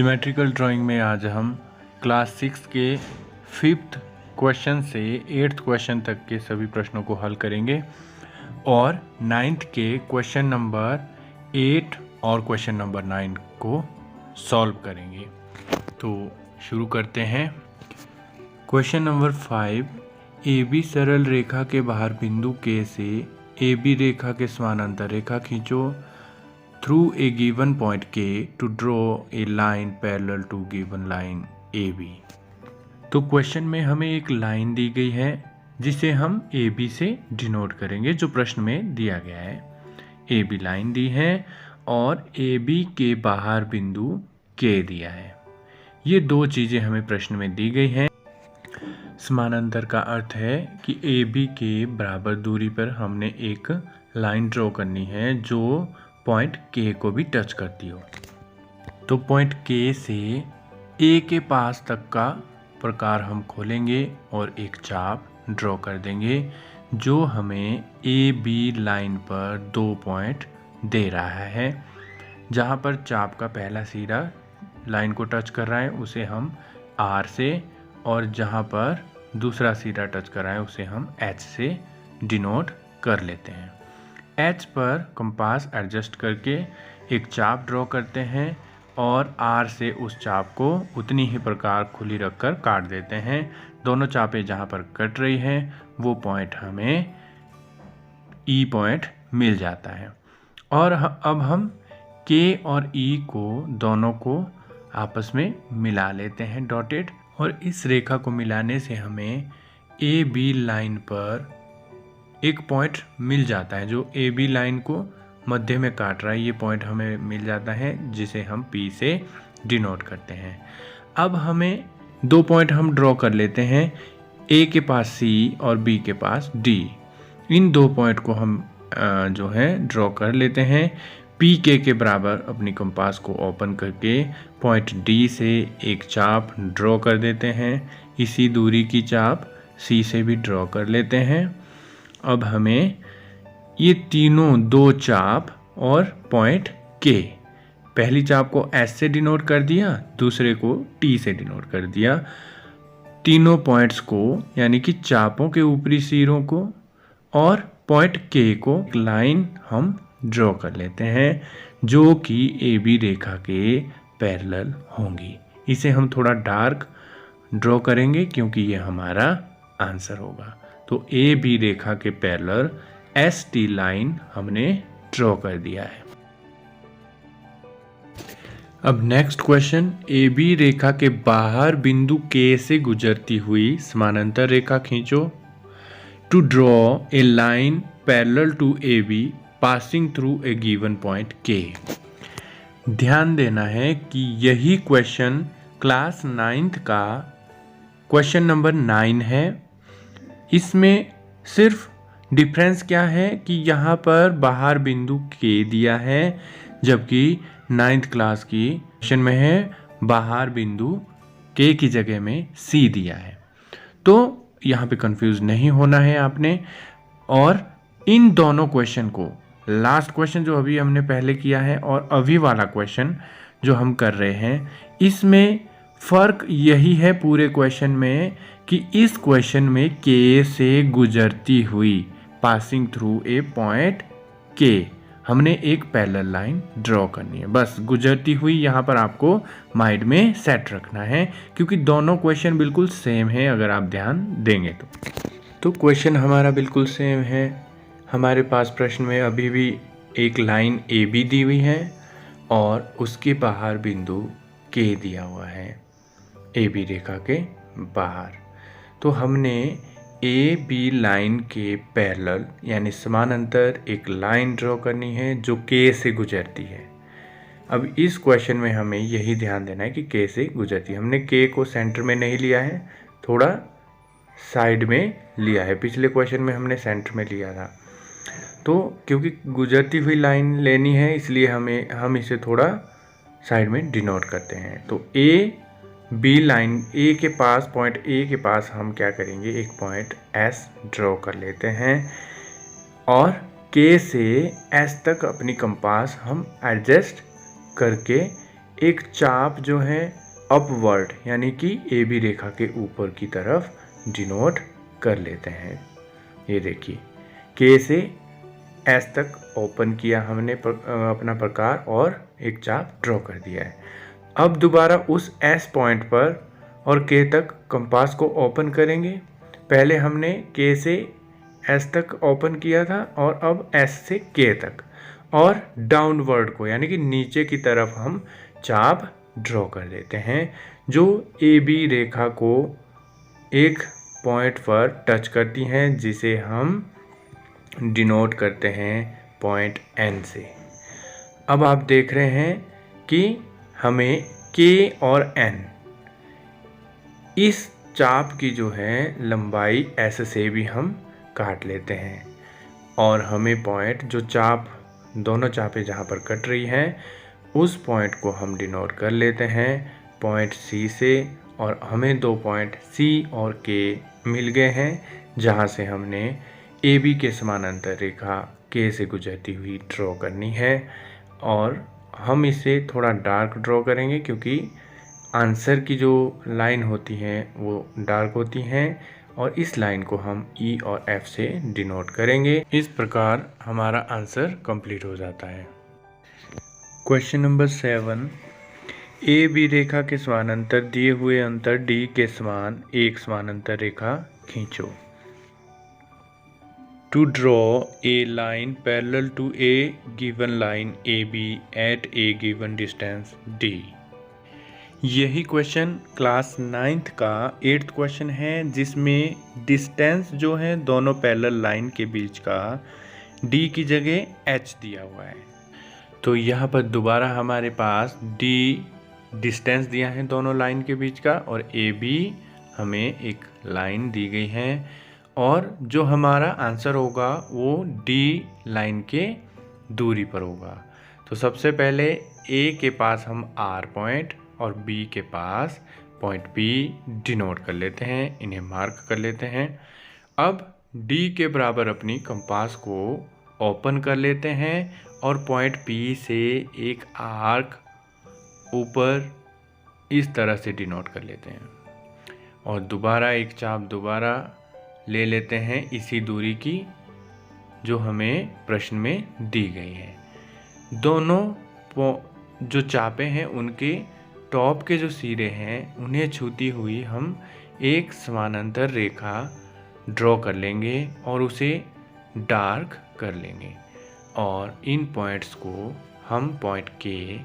Geometrical drawing में आज हम क्लास 6 के 5th क्वेश्चन से 8th क्वेश्चन तक के सभी प्रश्नों को हल करेंगे और 9th के क्वेश्चन नंबर 8 और क्वेश्चन नंबर 9 को सॉल्व करेंगे। तो शुरू करते हैं। क्वेश्चन नंबर 5, ए बी सरल रेखा के बाहर बिंदु के से ए बी रेखा के समानांतर रेखा खींचो through a given point K to draw a line parallel to given line A B. तो क्वेश्चन में हमें एक लाइन दी गई है जिसे हम ए बी से डिनोट करेंगे, जो प्रश्न में दिया गया है। ए बी लाइन दी है और ए बी के बाहर बिंदु के दिया है। ये दो चीज़ें हमें प्रश्न में दी गई हैं। समानांतर का अर्थ है कि ए बी के बराबर दूरी पर हमने एक लाइन ड्रॉ करनी है जो पॉइंट के को भी टच करती हो। तो पॉइंट के से ए के पास तक का प्रकार हम खोलेंगे और एक चाप ड्रॉ कर देंगे जो हमें ए बी लाइन पर 2 पॉइंट दे रहा है। जहाँ पर चाप का पहला सिरा लाइन को टच कर रहा है उसे हम आर से, और जहाँ पर दूसरा सिरा टच कर रहा है उसे हम एच से डिनोट कर लेते हैं। एच पर कंपास एडजस्ट करके एक चाप ड्रॉ करते हैं और आर से उस चाप को उतनी ही प्रकार खुली रखकर काट देते हैं। दोनों चापें जहाँ पर कट रही हैं वो पॉइंट हमें ई पॉइंट मिल जाता है। और अब हम के और ई को दोनों को आपस में मिला लेते हैं डॉटेड, और इस रेखा को मिलाने से हमें ए बी लाइन पर एक पॉइंट मिल जाता है जो ए बी लाइन को मध्य में काट रहा है। ये पॉइंट हमें मिल जाता है जिसे हम पी से डिनोट करते हैं। अब हमें 2 पॉइंट हम ड्रॉ कर लेते हैं, ए के पास सी और बी के पास डी। इन 2 पॉइंट को हम जो है ड्रॉ कर लेते हैं। पी के बराबर अपनी कंपास को ओपन करके पॉइंट डी से एक चाप ड्रॉ कर देते हैं। इसी दूरी की चाप सी से भी ड्रॉ कर लेते हैं। अब हमें ये तीनों 2 चाप और पॉइंट के, पहली चाप को एस से डिनोट कर दिया, दूसरे को टी से डिनोट कर दिया। तीनों पॉइंट्स को यानी कि चापों के ऊपरी सिरों को और पॉइंट के को एक लाइन हम ड्रॉ कर लेते हैं जो कि ए बी रेखा के पैरेलल होंगी। इसे हम थोड़ा डार्क ड्रॉ करेंगे क्योंकि ये हमारा आंसर होगा। तो ए बी रेखा के पैरेलल एस टी लाइन हमने ड्रॉ कर दिया है। अब नेक्स्ट क्वेश्चन, ए बी रेखा के बाहर बिंदु के से गुजरती हुई समानांतर रेखा खींचो to draw a line parallel to A B passing through a given point K. ध्यान देना है कि यही क्वेश्चन क्लास 9th का क्वेश्चन नंबर 9 है। इसमें सिर्फ डिफरेंस क्या है कि यहाँ पर बाहर बिंदु के दिया है, जबकि 9th क्लास की क्वेश्चन में है बाहर बिंदु के की जगह में सी दिया है। तो यहाँ पे कंफ्यूज नहीं होना है आपने। और इन दोनों क्वेश्चन को, लास्ट क्वेश्चन जो अभी हमने पहले किया है और अभी वाला क्वेश्चन जो हम कर रहे हैं, इसमें फ़र्क यही है पूरे क्वेश्चन में कि इस क्वेश्चन में के से गुजरती हुई पासिंग थ्रू ए पॉइंट के हमने एक पैरेलल लाइन ड्रॉ करनी है। बस गुजरती हुई यहाँ पर आपको माइंड में सेट रखना है क्योंकि दोनों क्वेश्चन बिल्कुल सेम है अगर आप ध्यान देंगे तो क्वेश्चन हमारा बिल्कुल सेम है। हमारे पास प्रश्न में अभी भी एक लाइन ए बी दी हुई है और उसके बाहर बिंदु के दिया हुआ है, ए बी रेखा के बाहर। तो हमने ए बी लाइन के पैरेलल यानी समानांतर एक लाइन ड्रॉ करनी है जो के से गुजरती है। अब इस क्वेश्चन में हमें यही ध्यान देना है कि के से गुजरती है। हमने के को सेंटर में नहीं लिया है, थोड़ा साइड में लिया है। पिछले क्वेश्चन में हमने सेंटर में लिया था। तो क्योंकि गुजरती हुई लाइन लेनी है इसलिए हम इसे थोड़ा साइड में डिनोट करते हैं। तो ए बी लाइन ए के पास, पॉइंट ए के पास हम क्या करेंगे, एक पॉइंट एस ड्रॉ कर लेते हैं और के से एस तक अपनी कंपास हम एडजस्ट करके एक चाप जो है अपवर्ड यानी कि ए बी रेखा के ऊपर की तरफ डिनोट कर लेते हैं। ये देखिए के से एस तक ओपन किया हमने अपना प्रकार और एक चाप ड्रॉ कर दिया है। अब दोबारा उस एस पॉइंट पर और के तक कंपास को ओपन करेंगे। पहले हमने के से एस तक ओपन किया था और अब एस से के तक, और डाउनवर्ड को यानी कि नीचे की तरफ हम चाप ड्रॉ कर देते हैं जो ए बी रेखा को एक पॉइंट पर टच करती हैं, जिसे हम डिनोट करते हैं पॉइंट एन से। अब आप देख रहे हैं कि हमें के और एन इस चाप की जो है लंबाई एस से भी हम काट लेते हैं, और हमें पॉइंट जो चाप दोनों चापें जहाँ पर कट रही हैं उस पॉइंट को हम डिनोट कर लेते हैं पॉइंट सी से, और हमें दो पॉइंट सी और के मिल गए हैं जहाँ से हमने ए बी के समानांतर रेखा के से गुजरती हुई ड्रॉ करनी है। और हम इसे थोड़ा डार्क ड्रॉ करेंगे क्योंकि आंसर की जो लाइन होती हैं वो डार्क होती हैं, और इस लाइन को हम ई और एफ से डिनोट करेंगे। इस प्रकार हमारा आंसर कंप्लीट हो जाता है। क्वेश्चन नंबर 7, ए बी रेखा के समानांतर दिए हुए अंतर डी के समान एक समानांतर रेखा खींचो। To draw a line parallel to a given line A B at a given distance D. यही क्वेश्चन क्लास 9th का 8th क्वेश्चन है, जिसमें डिस्टेंस जो है दोनों पैरेलल लाइन के बीच का डी की जगह एच दिया हुआ है। तो यहाँ पर दोबारा हमारे पास डी डिस्टेंस दिया है दोनों लाइन के बीच का, और ए बी हमें एक लाइन दी गई है, और जो हमारा आंसर होगा वो डी लाइन के दूरी पर होगा। तो सबसे पहले ए के पास हम आर पॉइंट और बी के पास पॉइंट बी डिनोट कर लेते हैं, इन्हें मार्क कर लेते हैं। अब डी के बराबर अपनी कंपास को ओपन कर लेते हैं और पॉइंट पी से एक आर्क ऊपर इस तरह से डिनोट कर लेते हैं, और दोबारा एक चाप दोबारा ले लेते हैं इसी दूरी की जो हमें प्रश्न में दी गई है। दोनों जो चापें हैं उनके टॉप के जो सिरे हैं उन्हें छूती हुई हम एक समानांतर रेखा ड्रॉ कर लेंगे और उसे डार्क कर लेंगे, और इन पॉइंट्स को हम पॉइंट के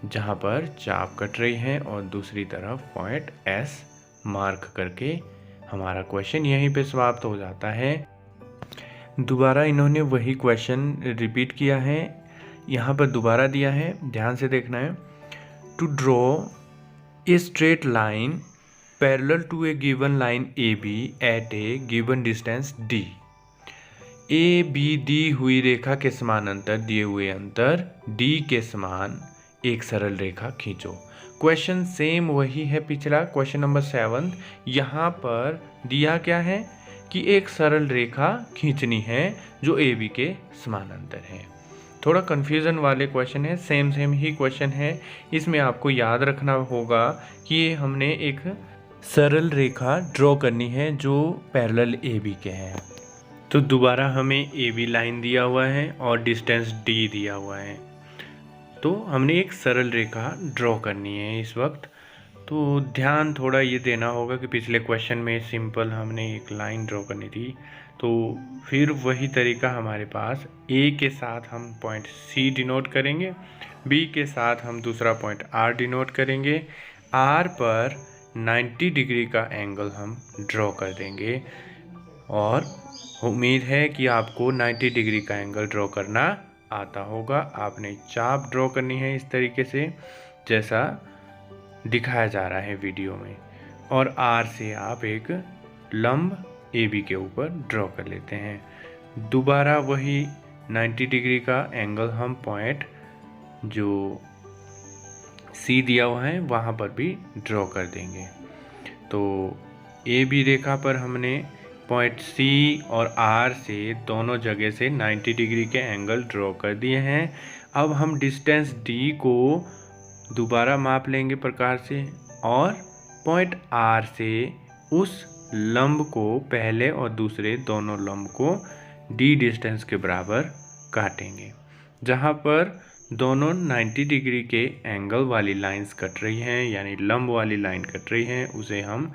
जहाँ पर चाप कट रही है और दूसरी तरफ पॉइंट एस मार्क करके हमारा क्वेश्चन यहीं पे समाप्त हो जाता है। दोबारा इन्होंने वही क्वेश्चन रिपीट किया है, यहाँ पर दोबारा दिया है, ध्यान से देखना है। To draw a straight line parallel to a given line A B at a given distance D. A B दी हुई रेखा के समानांतर दिए हुए अंतर डी के समान एक सरल रेखा खींचो। क्वेश्चन सेम वही है पिछला क्वेश्चन नंबर 7। यहाँ पर दिया क्या है कि एक सरल रेखा खींचनी है जो ए बी के समानांतर है। थोड़ा कन्फ्यूज़न वाले क्वेश्चन है, सेम ही क्वेश्चन है। इसमें आपको याद रखना होगा कि ये हमने एक सरल रेखा ड्रॉ करनी है जो पैरेलल ए बी के हैं। तो दोबारा हमें ए बी लाइन दिया हुआ है और डिस्टेंस डी दिया हुआ है, तो हमने एक सरल रेखा ड्रॉ करनी है इस वक्त। तो ध्यान थोड़ा ये देना होगा कि पिछले क्वेश्चन में सिंपल हमने एक लाइन ड्रॉ करनी थी, तो फिर वही तरीका हमारे पास ए के साथ हम पॉइंट सी डिनोट करेंगे, बी के साथ हम दूसरा पॉइंट आर डिनोट करेंगे, आर पर 90 डिग्री का एंगल हम ड्रॉ कर देंगे, और उम्मीद है कि आपको 90 डिग्री का एंगल ड्रॉ करना आता होगा। आपने चाप ड्रॉ करनी है इस तरीके से जैसा दिखाया जा रहा है वीडियो में, और आर से आप एक लंब ए बी के ऊपर ड्रॉ कर लेते हैं। दोबारा वही 90 डिग्री का एंगल हम पॉइंट जो सी दिया हुआ है वहाँ पर भी ड्रॉ कर देंगे। तो ए बी रेखा पर हमने पॉइंट सी और आर से दोनों जगह से 90 डिग्री के एंगल ड्रॉ कर दिए हैं। अब हम डिस्टेंस डी को दोबारा माप लेंगे प्रकार से और पॉइंट R से उस लंब को, पहले और दूसरे दोनों लंब को D डिस्टेंस के बराबर काटेंगे। जहाँ पर दोनों 90 डिग्री के एंगल वाली लाइंस कट रही हैं, यानी लंब वाली लाइन कट रही हैं, उसे हम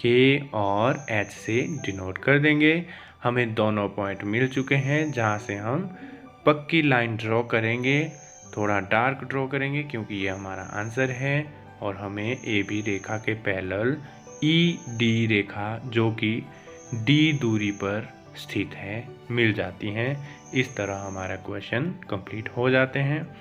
K और H से डिनोट कर देंगे। हमें दोनों पॉइंट मिल चुके हैं, जहाँ से हम पक्की लाइन ड्रॉ करेंगे। थोड़ा डार्क ड्रॉ करेंगे क्योंकि ये हमारा आंसर है। और हमें AB रेखा के पैरेलल ED रेखा, जो कि D दूरी पर स्थित है, मिल जाती हैं। इस तरह हमारा क्वेश्चन कंप्लीट हो जाते हैं।